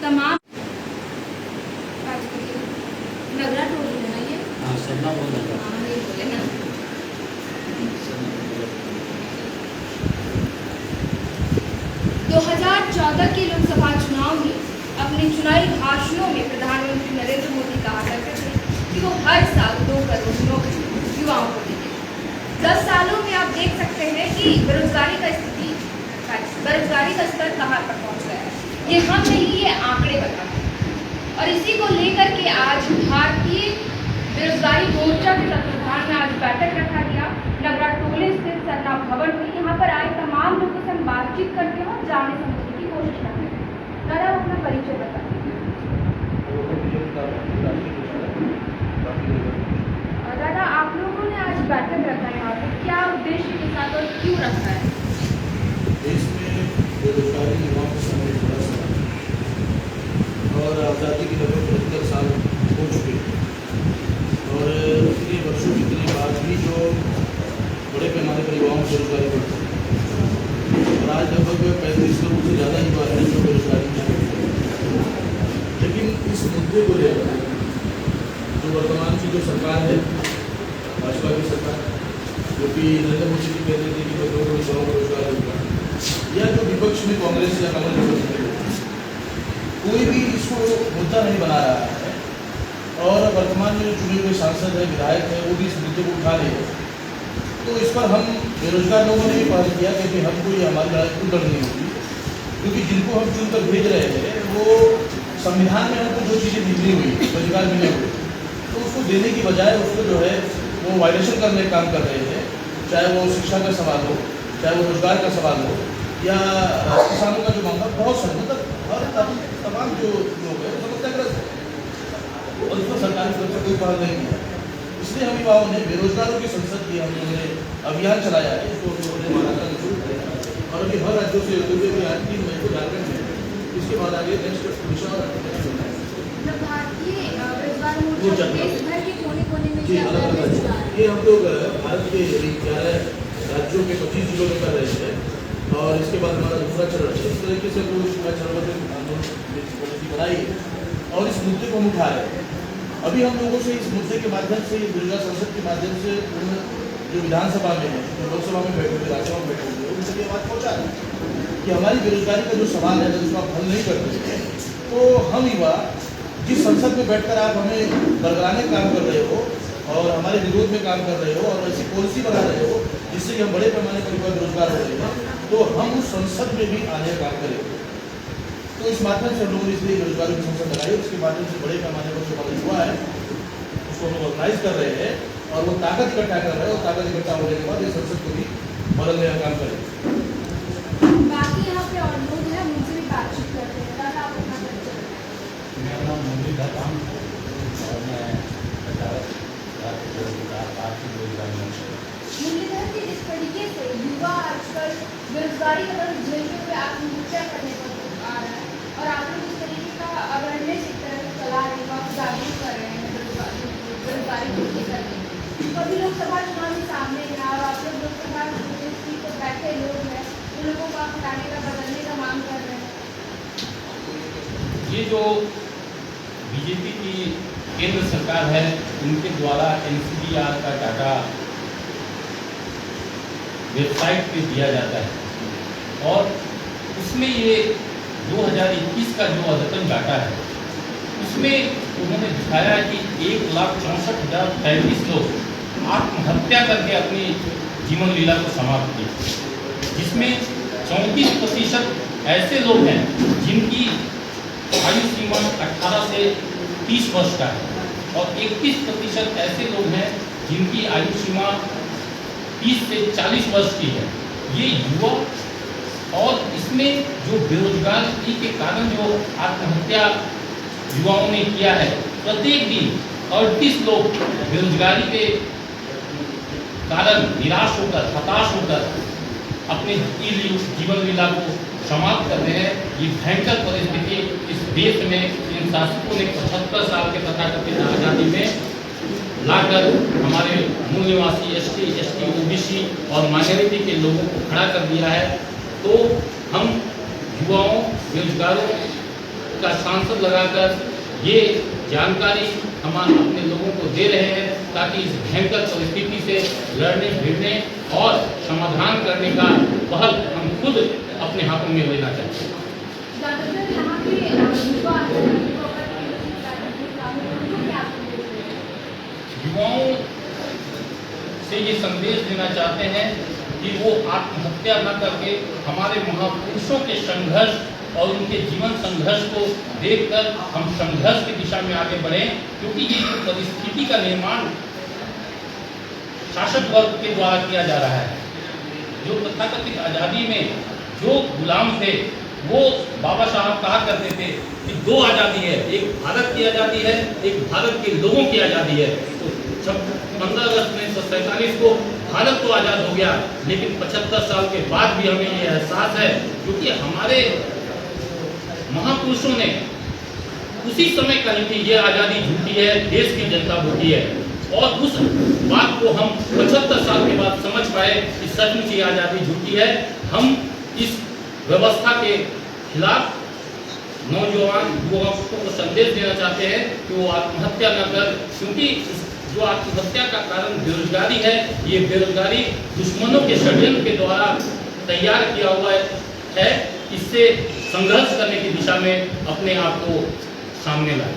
तमाम नगरा टोली है ना ये? सरना बोल रहा था। हाँ ये बोले ना। 2014 के लोकसभा चुनाव में अपने चुनावी भाषणों में प्रधानमंत्री नरेंद्र मोदी कहा करते थे कि वो हर साल 2 करोड़ नौकरी युवाओं को देंगे। 10 सालों में आप देख सकते हैं कि बेरोजगारी का स्तर कहाँ पर पहुँच गया है। ये हम नहीं, ये आंकड़े बताते हैं। और इसी को लेकर के आज भारतीय बेरोजगारी मोर्चा के तत्वाधान में आज बैठक रखा गया। नगरा टोले स्थित सरना भवन में यहाँ पर आए तमाम लोगों से हम बातचीत करते हैं और जानने समझने की कोशिश करते हैं। दादा अपना परिचय बताइए। दादा आप लोगों ने आज बैठक रखा है यहाँ पे, क्या उद्देश्य के साथ और क्यों रखा है? देश में बेरोजगारी युवाओं के सामने बड़ा सवाल है और आज़ादी के लगभग 75 साल हो चुके हैं और इतने वर्षों बीतने के बाद भी जो बड़े पैमाने पर युवाओं में बेरोजगारी बढ़ रही है और आज लगभग 35 करोड़ से ज़्यादा युवा हैं जो बेरोजगारी में हैं। लेकिन इस मुद्दे को लेकर जो वर्तमान की जो सरकार है, भाजपा की सरकार, जो कि नरेंद्र मोदी जी कहते थे कि मैं 2 करोड़ युवाओं को रोजगार दूंगा, या जो विपक्ष में कांग्रेस या कमल कोई भी इसको मुद्दा नहीं बना रहा है और वर्तमान में जो चुने हुए सांसद है, विधायक है, वो भी इस मुद्दे को उठा रहे हैं। तो इस पर हम बेरोजगार लोगों ने भी पहल किया कि हमको ये हमारी लड़ाई क्यों लड़नी होगी, क्योंकि जिनको हम चुनकर भेज रहे हैं वो संविधान में हमको जो चीज़ें मिली हुई, रोजगार मिले हुए, तो उसको देने की बजाय उसको जो है वो वायलेशन करने का काम कर रहे हैं। चाहे वो शिक्षा का सवाल हो, चाहे वो रोजगार का सवाल हो, या किसानों का जो मामला, बहुत सारे मतलब हर तमाम जो लोग हैं समस्याग्रस्त है और उस पर सरकार की तरफ से कोई पहल नहीं किया। इसलिए हम युवाओं ने बेरोजगारों की संसद की हम लोगों ने अभियान चलाया है, इसको हमने महाराष्ट्र में शुरू किया और अभी हर राज्यों से होते हुए आज 3 मई को झारखंड में, इसके बाद आगे नेक्स्ट उड़ीसा और भारतीय बेरोजगार मोर्चा देश भर के कोने-कोने में जी अलग अलग ये हम लोग भारत के 11 राज्यों के 25 जिलों में कर रहे हैं और इसके बाद हमारा दूसरा चरण है। इस तरीके से हम लोग चरण बनाई और इस मुद्दे को हम उठा रहे हैं। अभी हम लोगों से इस मुद्दे के माध्यम से, बेरोजगार संसद के माध्यम से जो विधानसभा में है, जो लोकसभा में बैठे हुए, राज्यसभा में बैठे हुए, उनसे ये बात पहुँचा है कि हमारी बेरोजगारी का जो सवाल है, अगर उसको आप हल नहीं करते हैं तो हम युवा जिस संसद में बैठकर आप हमें बरगलाने का काम कर रहे हो और हमारे विरोध में काम कर रहे हो और ऐसी पॉलिसी बना रहे हो जिससे कि हम बड़े पैमाने पर युवा बेरोजगार हो रहे हैं, तो हम उस संसद में भी आने का काम करेंगे। तो इस माध्यम से हम लोगों ने इसलिए बेरोजगारी की संसद लगाई, उसके माध्यम से बड़े पैमाने पर जो मदद हुआ है उसको हम ऑर्गेनाइज कर रहे हैं और वो ताकत इकट्ठा कर रहे हैं और ताकत इकट्ठा होने के बाद इस संसद को भी बदलने का काम करेंगे। बाकी यहाँ पे और लोग हैं, उनसे भी बातचीत करते हैं। दादा आप अपना परिचय बताइए। मेरा नाम मुरलीधर राम और मैं आर्थिक रोजगार मंच। मुरलीधर जी, जिस तरीके से युवा आजकल बेरोजगारी का दर्द झेलते हुए आत्महत्या करने पर आ रहा है और आप लोग इस तरीके का अवेयरनेस एक तरह से चला रहे हैं, आप जागरूक कर रहे हैं बेरोजगारी को लेकर के, कभी लोकसभा चुनाव में सामने है और आप लोग लोकसभा सीट पर बैठे लोग हैं, उन लोगों को आप हटाने का, बदलने का मांग कर रहे हैं। ये जो बीजेपी की केंद्र सरकार है, उनके द्वारा NCBR का डाटा वेबसाइट पे दिया जाता है और उसमें ये 2021 का जो अद्यतन डाटा है उसमें उन्होंने दिखाया कि 1,64,035 लोग आत्महत्या करके अपनी जीवन लीला को समाप्त की, जिसमें 34% ऐसे लोग हैं जिनकी आयु सीमा 18 से 30 वर्ष का है और 31% ऐसे लोग हैं जिनकी आयु सीमा 30 से 40 वर्ष की है। ये युवा और इसमें जो बेरोजगारी के कारण जो आत्महत्या युवाओं ने किया है, प्रत्येक दिन 38 लोग बेरोजगारी के कारण निराश होकर, हताश होकर अपने जीवन लीला को समाप्त कर रहे हैं। ये भयंकर परिस्थिति इस देश में इन शासकों ने 75 साल के तथाकथित आज़ादी में लाकर हमारे मूल निवासी ST, OBC और माइनॉरिटी के लोगों को खड़ा कर दिया है। तो हम युवाओं, बेरोजगारों का सांसद लगाकर ये जानकारी हम अपने लोगों को दे रहे हैं ताकि इस भयंकर परिस्थिति से लड़ने भिड़ने और समाधान करने का पहल हम खुद अपने हाथों में लेना चाहते हैं। ज़्यादातर यहाँ के युवा युवाओं से ये संदेश देना चाहते हैं कि वो आत्महत्या न करके हमारे महापुरुषों के संघर्ष और उनके जीवन संघर्ष को देखकर हम संघर्ष की दिशा में आगे बढ़ें, क्योंकि ये जो परिस्थिति का निर्माण शासक वर्ग के द्वारा किया जा रहा है। जो तथाकथित आज़ादी में जो गुलाम थे वो बाबा साहब कहा करते थे कि दो आज़ादी है, एक भारत की आज़ादी है, एक भारत के लोगों की आज़ादी है। तो जब 15 अगस्त 1947 को भारत तो आज़ाद हो गया, लेकिन 75 साल के बाद भी हमें ये एहसास है, क्योंकि हमारे महापुरुषों ने उसी समय कही थी ये आज़ादी झूठी है, देश की जनता भूखी है, और उस बात को हम 75 साल के बाद समझ पाए कि सचमुच ये आज़ादी झूठी है। हम इस व्यवस्था के खिलाफ नौजवान युवाओं को संदेश देना चाहते हैं कि वो आत्महत्या न कर, क्योंकि जो आत्महत्या का कारण बेरोजगारी है, ये बेरोजगारी दुश्मनों के षड्यंत्र के द्वारा तैयार किया हुआ है। इससे संघर्ष करने की दिशा में अपने आप को सामने लाए।